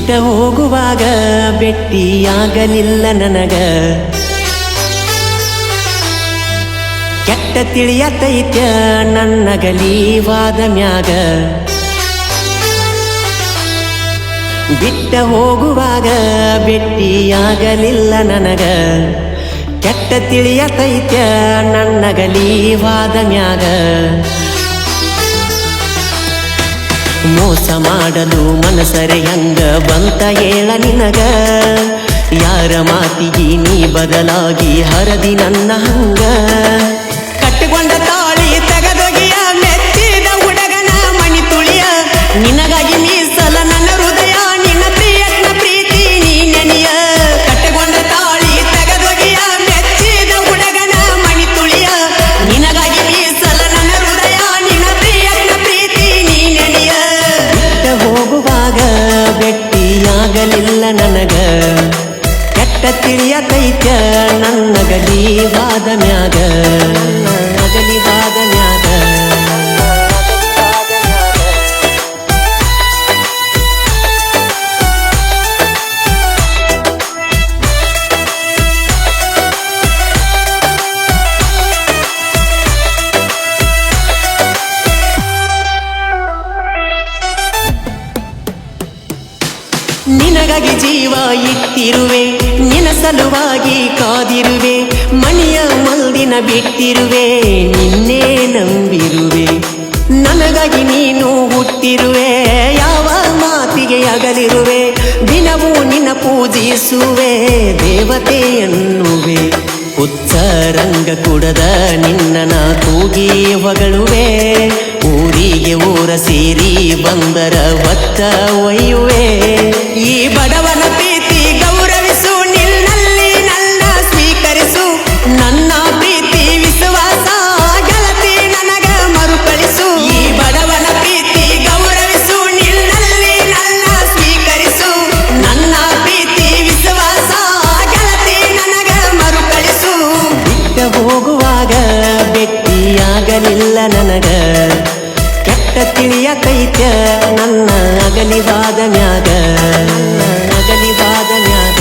ಬಿಟ್ಟ ಹೋಗುವಾಗ ಭೆಟ್ಟಿಯಾಗಲಿಲ್ಲ ನನಗ ಕೆಟ್ಟ ತಿಳಿಯತೈತ್ಯ ನನ್ನಗಲಿವಾದ ಮ್ಯಾಗ ಬಿಟ್ಟ ಹೋಗುವಾಗ ಭೆಟ್ಟಿಯಾಗಲಿಲ್ಲ ನನಗ ಕೆಟ್ಟ ತಿಳಿಯತೈತ್ಯ ನನ್ನಗಲಿವಾದ ಮ್ಯಾಗ ಮೋಸ ಮಾಡಲು ಮನಸರೆ ಹಂಗ ಬಂತ ಹೇಳ ನಿನಗ ಯಾರ ಮಾತಿಗೆ ನೀ ಬದಲಾಗಿ ಹರದಿ ನನ್ನ ಹಂಗ ಕಟ್ಟಿಕೊಂಡ ತಾಳಿ ತೆಗೆದೊಗೆಯ ಮೆಚ್ಚಿದ ಹುಡುಗನ ಮಣಿ ತುಳಿಯ ನಿನಗಾಗಿ ಮೀಸಲ ನನ್ನ ಹೃದಯ ನಿನ್ನ ಪ್ರಿಯತ್ನ ಪ್ರೀತಿ ನೀ ನೆನೆಯ ಕಟ್ಟಿಕೊಂಡ ತಾಳಿ ತೆಗೆದೊಗೆಯ ಮೆಚ್ಚಿದ ಹುಡುಗನ ಮಣಿ ತುಳಿಯ ನಿನಗಾಗಿ ಮೀಸಲ ನನ್ನ ಹೃದಯ ನಿನ್ನ ಪ್ರಿಯತ್ನ ಪ್ರೀತಿ ನೀ ನೆನೆಯ ಬಿಟ್ಟ ಹೋಗುವಾಗ ಭೆಟ್ಟಿಯಾಗಲಿಲ್ಲ ನನಗ ಕೆಟ್ಟ ತಿಳಿಯತೈತ್ಯ ನನ್ನಗಲಿವಾದ ಮ್ಯಾಗ ನನ್ನಗಲಿವಾದ ಮ್ಯಾಗ ನಿನಗಾಗಿ ಜೀವ ಇಟ್ಟಿರುವೆ ನಿನ್ನ ಸಲುವಾಗಿ ಕಾದಿರುವೆ ಮಣಿಯ ಮಲ್ದಿನ ಬಿಟ್ಟಿರುವೆ ನಿನ್ನೆ ನಂಬಿರುವೆ ನನಗಾಗಿ ನೀನು ಹುಟ್ಟಿರುವೆ ಯಾವ ಮಾತಿಗೆ ಅಗಲಿರುವೆ ದಿನವೂ ನಿನ್ನ ಪೂಜಿಸುವೆ ದೇವತೆ ಎನ್ನುವೆ ಹುಚ್ಚ ರಂಗ ಕುಡದ ನಿನ್ನ ತೂಗಿ ಹೊಗಳುವೆ ಊರಿಗೆ ಊರ ಸೇರಿ ಬಂದರ ಹೊತ್ತ ಒಯ್ಯುವೆ ಈ ಬಡವನ ಪ್ರೀತಿ ಗೌರವಿಸು ನಿನ್ನಲ್ಲಿ ನನ್ನ ಸ್ವೀಕರಿಸು ನನ್ನ ಪ್ರೀತಿ ವಿಶ್ವಾಸ ಗೆಳತಿ ನನಗ ಮರುಕಳಿಸು ಈ ಬಡವನ ಪ್ರೀತಿ ಗೌರವಿಸು ನಿನ್ನಲ್ಲಿ ನನ್ನ ಸ್ವೀಕರಿಸು ನನ್ನ ಪ್ರೀತಿ ವಿಶ್ವಾಸ ಗೆಳತಿ ನನಗ ಮರುಕಳಿಸು ಬಿಟ್ಟ ಹೋಗುವಾಗ ಭೆಟ್ಟಿಯಾಗಲಿಲ್ಲ ನನಗ ಕೆಟ್ಟ ತಿಳಿಯತೈತ್ಯ ನನ್ನ ಅಗಲಿವಾದ ಮ್ಯಾಗ ಅಗಲಿವಾದ ಮ್ಯಾಗ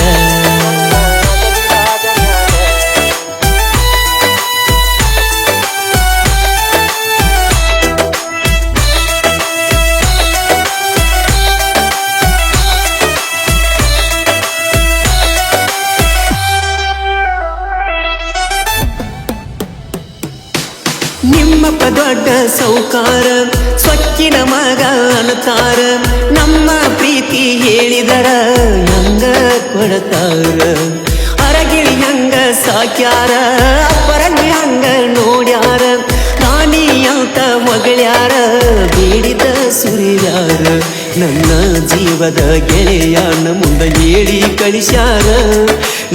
ನಿಮ್ಮಪ್ಪ ದೊಡ್ಡ ಸೌಕಾರ ಸ್ವಚ್ಛಿನ ಮಗ ಅನ್ನತಾರ ನಮ್ಮ ಪ್ರೀತಿ ಹೇಳಿದರ ಹಂಗ ಕೊಡತಾರ ಅರಗಿಳಿ ಹಂಗ ಸಾಕ್ಯಾರ ಅಪ್ಪರಂಗಿ ಹಂಗ ನೋಡ್ಯಾರ ರಾಣಿ ಅಂತ ಹೊಗಳ್ಯಾರ ಬೇಡಿದ ಸುರಿಯಾರ ನನ್ನ ಜೀವದ ಗೆಳೆಯನ ಮುಂದೆ ಹೇಳಿ ಕಳಿಸ್ಯಾರ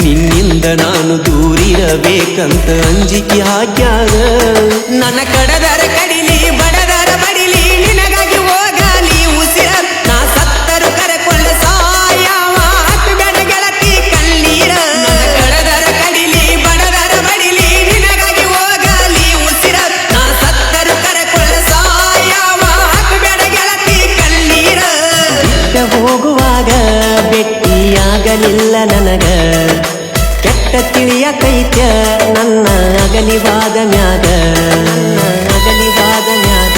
ನಿನ್ನಿಂದ ನಾನು ದೂರಿರಬೇಕಂತ ಅಂಜಿಕೆ ಹಾಕ್ಯಾರ ನನ್ನ ಕಡದರ ಕಡಿಲಿ ಬಡದರ ಬಡಿಲಿ ನಿನಗಾಗಿ ಹೋಗಲಿ ಉಸಿರ ನಾ ಸತ್ತರು ಕರೆಕೊಂಡ ಸಾಯವ ಬೇಡ ಗೆಳತಿ ಕಣ್ಣೀರ ನನ್ನ ಕಡದರ ಕಡಿಲಿ ಬಡದರ ಬಡಿಲಿ ನಿನಗಾಗಿ ಹೋಗಲಿ ಉಸಿರ ನಾ ಸತ್ತರು ಕರೆಕೊಂಡ ಸಾಯವ ಬೇಡ ಗೆಳತಿ ಕಣ್ಣೀರ ಬಿಟ್ಟ ಹೋಗುವಾಗ ಭೆಟ್ಟಿಯಾಗಲಿಲ್ಲ ನನಗ ಕೆಟ್ಟ ತಿಳಿಯತೈತ್ಯ ನನ್ನ ಅಗಲಿವಾದ ಮ್ಯಾಗ ಅಗಲಿವಾದ ಮ್ಯಾಗ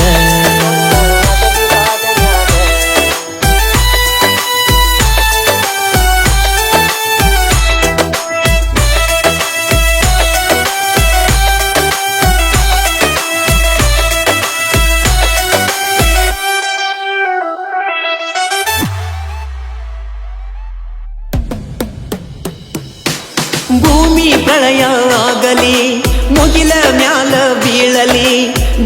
ಭೂಮಿ ಪ್ರಳಯ ಆಗಲಿ ಮುಗಿಲ ಮ್ಯಾಲ ಬೀಳಲಿ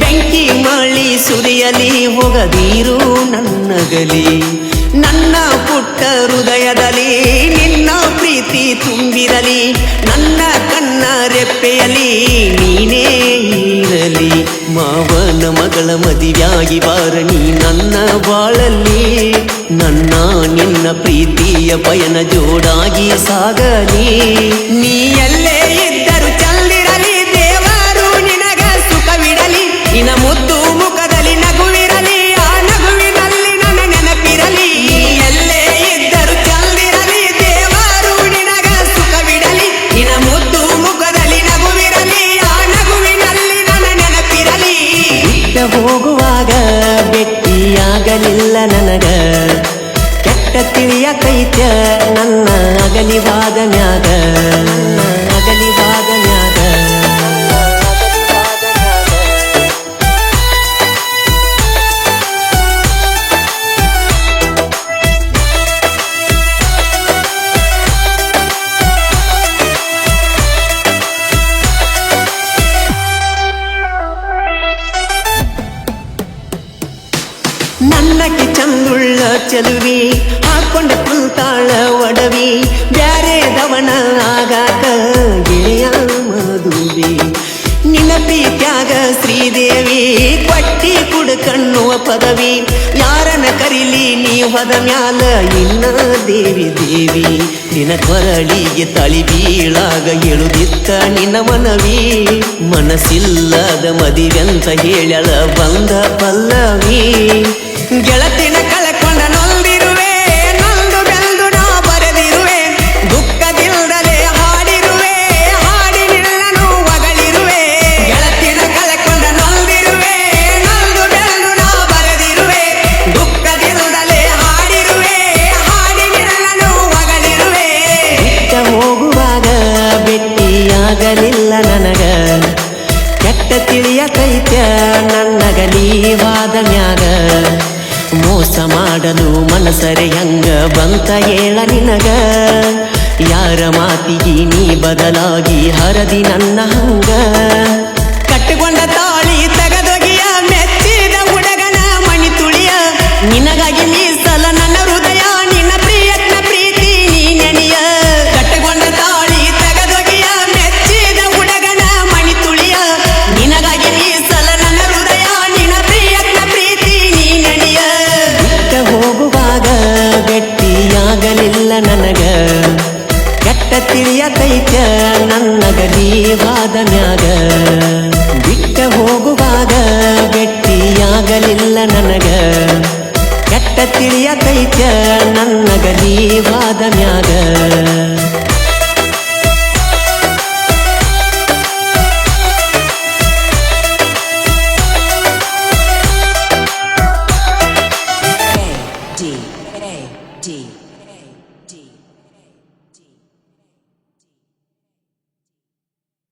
ಬೆಂಕಿ ಮಳಿ ಸುರಿಯಲಿ ಹೋಗದೀರು ನನ್ನಗಲಿ ನನ್ನ ಪುಟ್ಟ ಹೃದಯದಲ್ಲಿ ನಿನ್ನ ಪ್ರೀತಿ ತುಂಬಿರಲಿ ನನ್ನ ಕಣ್ಣ ರೆಪ್ಪೆಯಲಿ ನೀನೇ ಇರಲಿ ಮಾವನ ಮಗಳ ಮದುವೆಯಾಗಿ ಬಾರಣಿ ನನ್ನ ಬಾಳಲ್ಲಿ ನನ್ನ ನಿನ್ನ ಪ್ರೀತಿಯ ಪಯಣ ಜೋಡಾಗಿ ಸಾಗಲಿ ನೀ ಎಲ್ಲೇ ಇದ್ದರು ಚಂದಿರಲಿ ದೇವರು ನಿನಗ ಸುಖವಿಡಲಿ ನಿನ್ನ ಮುದ್ದು ಮುಖದಲ್ಲಿ ನಗುವಿರಲಿ ಆ ನಗುವಿನಲ್ಲಿ ನನ್ನ ನೆನಪಿರಲಿ ನೀ ಎಲ್ಲೇ ಇದ್ದರು ಹೋಗುವಾಗ ಭೆಟ್ಟಿಯಾಗಲಿಲ್ಲ ನನಗ ಕೆಟ್ಟ ತಿಳಿಯಕೈತ್ಯ ನನ್ನ ಅಗಲಿವಾದ ಮ್ಯಾಗ ಅಗಲಿವಾದ ಮ್ಯಾಗ ನನ್ನಕ್ಕೆ ಚಂದುಳ್ಳ ಚೆಲುವಿ ಹಾಕೊಂಡ ಕುಂತಾಳ ಒಡವಿ ಬ್ಯಾರೆದವನ ಆಗಾಕ ಗೆಳೆಯ ಮದುವೆ ನಿನ್ನ ಪ್ರೀತ್ಯಾಗ ಶ್ರೀದೇವಿ ಕೊಟ್ಟಿ ಕುಡ್ಕಣ್ಣುವ ಪದವಿ ಯಾರನ ಕರಿಲಿ ನೀ ಹೊದ ಮ್ಯಾಲ ಇನ್ನ ದೇವಿ ದೇವಿ ನಿನ್ನ ಕೊರಳಿಗೆ ತಳಿ ಬೀಳಾಗ ಹೇಳುದಿತ್ತ ನಿನ್ನ ಮನವಿ ಮನಸ್ಸಿಲ್ಲದ ಮದಿವೆಂತ ಹೇಳಳ ಬಂದ ಪಲ್ಲವಿ ಗೆಳತಿನ ಕಳಕೊಂಡ ನೊಂದಿರುವೆ ನೊಂದು ಬೆಂದು ನಾ ಬರೆದಿರುವೆ ದುಃಖದಿಲ್ಲದೆ ಹಾಡಿರುವೆ ಹಾಡಿನಿಲ್ಲನು ಹೊಗಳಿರುವೆ ಗೆಳತಿನ ಕಳಕೊಂಡ ನೊಂದಿರುವೆ ನೊಂದು ಬೆಂದು ನಾ ಬರೆದಿರುವೆ ದುಃಖದಿಲ್ಲದೆ ಹಾಡಿರುವೆ ಹಾಡಿನಿಲ್ಲನು ಹೊಗಳಿರುವೆ ಬಿಟ್ಟ ಹೋಗುವಾಗ ಭೆಟ್ಟಿಯಾಗಲಿಲ್ಲ ನನಗ ಕೆಟ್ಟ ತಿಳಿಯಕೈತ್ಯ ನನ್ನಗಲಿವಾದ ಮ್ಯಾಗ ಮೋಸ ಮಾಡಲು ಮನಸರೆ ಹಂಗ ಬಂತ ಹೇಳ ನಿನಗ ಯಾರ ಮಾತಿಗೆ ನೀ ಬದಲಾಗಿ ಹರದಿ ನನ್ನ ಹಂಗ ಕಟ್ಟಿಕೊಂಡ ತಾಳಿ ತಗದೊಗಿಯ ಮೆಚ್ಚಿದ ಹುಡುಗನ ಮಣಿ ತುಳಿಯ ನಿನಗಾಗಿ ಮೀಸಲ ನನ್ನ ಹೃದಯ ನಿನ್ನ ಪ್ರಿಯತ್ನ ಪ್ರೀತಿ ನೀ ನೆನೆಯ ಕಟ್ಟಿಕೊಂಡ ತಾಳಿ ತಗದೊಗಿಯ ಮೆಚ್ಚಿದ ಹುಡುಗನ ಮಣಿ ತುಳಿಯ ನಿನಗಾಗಿ ಮೀಸಲ ನನ್ನ ಹೃದಯ ನಿನ್ನ ಪ್ರಿಯತ್ನ ಪ್ರೀತಿ ನೀ ನೆನೆಯ ಹೋಗುವಾಗ ಭೆಟ್ಟಿಯಾಗಲಿಲ್ಲ ನನಗ ಕೆಟ್ಟ ತಿಳಿಯಕೈತ್ಯ ನನ್ನಗಲಿವಾದ ಮ್ಯಾಗ ಬಿಟ್ಟ ಹೋಗುವಾಗ ಭೆಟ್ಟಿಯಾಗಲಿಲ್ಲ ನನಗ ಕೆಟ್ಟ ತಿಳಿಯಕೈತ್ಯ ನನ್ನಗಲಿವಾದ ಮ್ಯಾಗ